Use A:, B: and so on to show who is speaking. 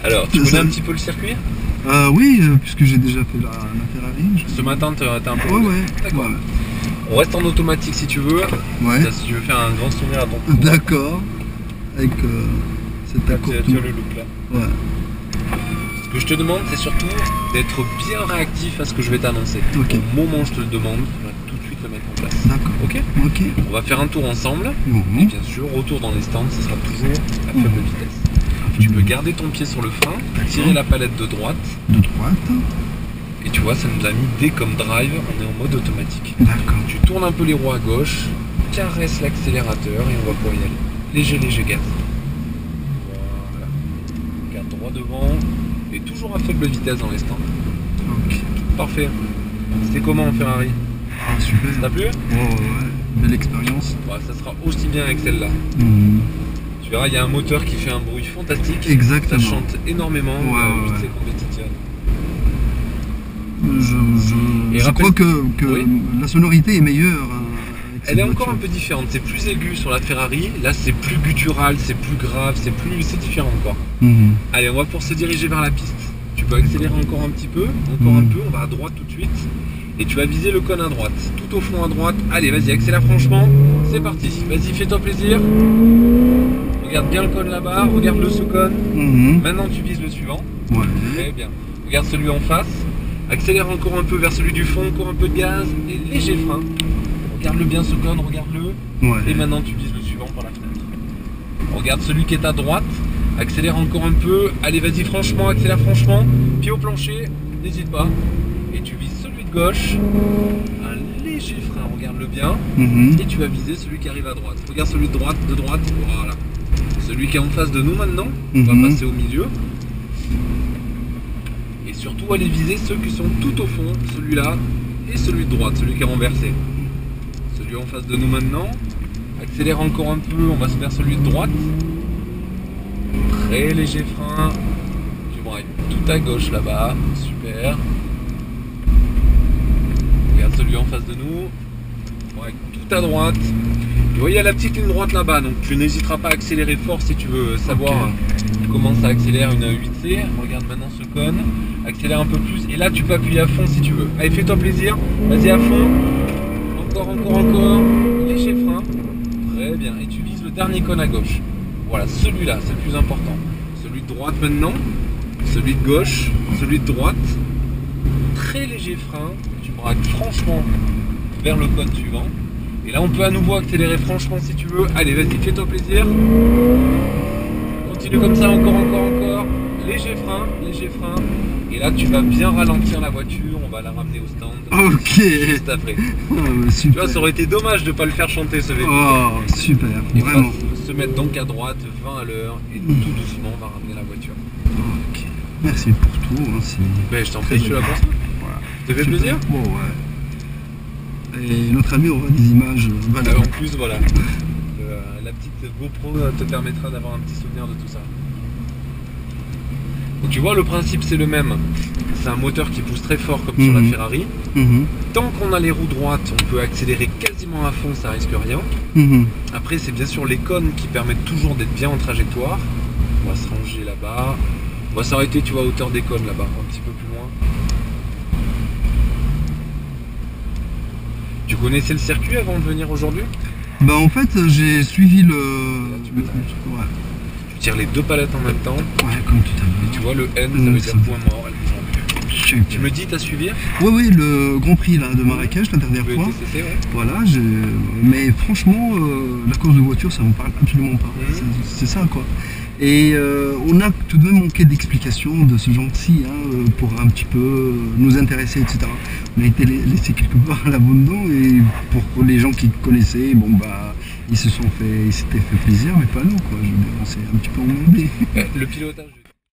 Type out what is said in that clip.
A: Alors, tu connais un petit peu le circuit?
B: Oui, puisque j'ai déjà fait la Ferrari.
A: Ce matin, t'as un peu...
B: Ouais.
A: D'accord.
B: Ouais.
A: On reste en automatique si tu veux.
B: Ouais.
A: Ça, si tu veux faire un grand souvenir à ton tour.
B: D'accord. Avec cet
A: Tu
B: accord
A: as
B: tout.
A: le look là.
B: Ouais.
A: Ce que je te demande, c'est surtout d'être bien réactif à ce que je vais t'annoncer.
B: Ok.
A: Au moment où je te le demande, tu vas tout de suite le mettre en place.
B: D'accord.
A: Ok?
B: Ok.
A: On va faire un tour ensemble. Et
B: Mhm.
A: bien sûr, retour dans les stands, ce sera toujours à faible vitesse. Tu peux garder ton pied sur le frein, tirer la palette de droite.
B: De droite.
A: Et tu vois, ça nous a mis dès comme drive, on est en mode automatique.
B: D'accord.
A: Tu tournes un peu les roues à gauche, caresse l'accélérateur et on va pouvoir y aller. Léger gaz. Voilà. Garde droit devant et toujours à faible vitesse dans les stands.
B: Ok.
A: Parfait. C'était comment en Ferrari?
B: Ah, super.
A: Ça t'a plu?
B: Oh, ouais. Belle expérience.
A: Ouais, ça sera aussi bien avec celle-là.
B: Mhm.
A: Tu verras, il y a un moteur qui fait un bruit fantastique.
B: Exactement.
A: Ça chante énormément.
B: Ouais.
A: C'est compétitif.
B: Je crois que
A: Oui.
B: la sonorité est meilleure. Avec
A: Elle est
B: cette
A: encore un
B: voiture.
A: peu différente. C'est plus aigu sur la Ferrari. Là, c'est plus guttural, c'est plus grave, c'est différent encore.
B: Mhm.
A: Allez, on va pour se diriger vers la piste. Tu peux accélérer encore un petit peu, encore un peu. On va à droite tout de suite. Et tu vas viser le cône à droite. Tout au fond à droite. Allez, vas-y, accélère franchement. C'est parti. Vas-y, fais-toi plaisir. Regarde bien le cône là-bas. Regarde le sous-cône.
B: Mhm.
A: Maintenant, tu vises le suivant.
B: Ouais.
A: Très bien. Regarde celui en face. Accélère encore un peu vers celui du fond. Encore un peu de gaz. Et léger frein. Regarde-le bien ce cône. Regarde-le.
B: Ouais.
A: Et maintenant, tu vises le suivant par la fenêtre. Regarde celui qui est à droite. Accélère encore un peu. Allez, vas-y, franchement. Accélère franchement. Pied au plancher. N'hésite pas. Et tu vises celui de gauche. Un léger frein. Regarde-le bien.
B: Mhm.
A: Et tu vas viser celui qui arrive à droite. Regarde celui de droite. Voilà. Celui qui est en face de nous maintenant. On va passer au milieu. Et surtout, allez viser ceux qui sont tout au fond. Celui-là et celui de droite. Celui qui est renversé. Celui en face de nous maintenant. Accélère encore un peu. On va se faire celui de droite. Très léger frein. Tu brailles tout à gauche là-bas. Super. Regarde celui en face de nous. Ouais, tout à droite. Tu vois, il y a la petite ligne droite là-bas. Donc tu n'hésiteras pas à accélérer fort si tu veux savoir comment ça accélère une 8C. Regarde maintenant ce cône. Accélère un peu plus. Et là, tu peux appuyer à fond si tu veux. Allez, fais-toi plaisir. Vas-y à fond. Encore. Léger frein. Très bien. Et tu vises le dernier cône à gauche. Voilà, celui-là, c'est le plus important. Celui de droite maintenant. Celui de gauche. Celui de droite. Très léger frein. Tu braques franchement vers le cône suivant. Et là, on peut à nouveau accélérer franchement si tu veux. Allez, vas-y, fais-toi plaisir. Continue comme ça, encore. Léger frein. Et là, tu vas bien ralentir la voiture. On va la ramener au stand.
B: Ok.
A: Juste après.
B: Oh,
A: Tu
B: super.
A: vois, ça aurait été dommage de ne pas le faire chanter ce vélo.
B: Oh, super.
A: Il va
B: Vraiment.
A: se mettre donc à droite, 20 à l'heure. Et tout doucement, on va ramener la voiture.
B: Ok. Merci pour tout. Hein,
A: Ben, je t'en prie, tu l'as pensé.
B: Voilà.
A: Ça fait
B: Super.
A: plaisir.
B: Bon, ouais. Et notre ami aura des images valables.
A: En plus, voilà. La petite GoPro te permettra d'avoir un petit souvenir de tout ça. Donc, tu vois, le principe c'est le même. C'est un moteur qui pousse très fort comme sur la Ferrari.
B: Mhm.
A: Tant qu'on a les roues droites, on peut accélérer quasiment à fond, ça risque rien.
B: Mhm.
A: Après, c'est bien sûr les cônes qui permettent toujours d'être bien en trajectoire. On va se ranger là-bas. On va s'arrêter, tu vois, à hauteur des cônes là-bas, un petit peu plus loin. Tu connaissais le circuit avant de venir aujourd'hui?
B: Bah en fait j'ai suivi le...
A: tu peux
B: Ouais,
A: Tu tires les deux palettes en même temps.
B: ouais, comme tout à l'heure.
A: Tu vois, le N, ça veut dire point mort. Elle bouge en plus.
B: Super.
A: Tu me dis, t'as suivi?
B: Oui, le Grand Prix là, de Marrakech la dernière
A: Le
B: fois.
A: TCC, ouais.
B: Voilà, mais franchement, la course de voiture, ça me parle absolument pas. C'est ça, quoi. Et on a tout de même manqué d'explications de ce genre-ci, hein, pour un petit peu nous intéresser, etc. On a été laissé quelque part à l'abandon, et pour les gens qui connaissaient, bon bah, ils s'étaient fait plaisir, mais pas nous, quoi. Je veux dire, on s'est un petit peu emmerdé.
A: Le pilotage.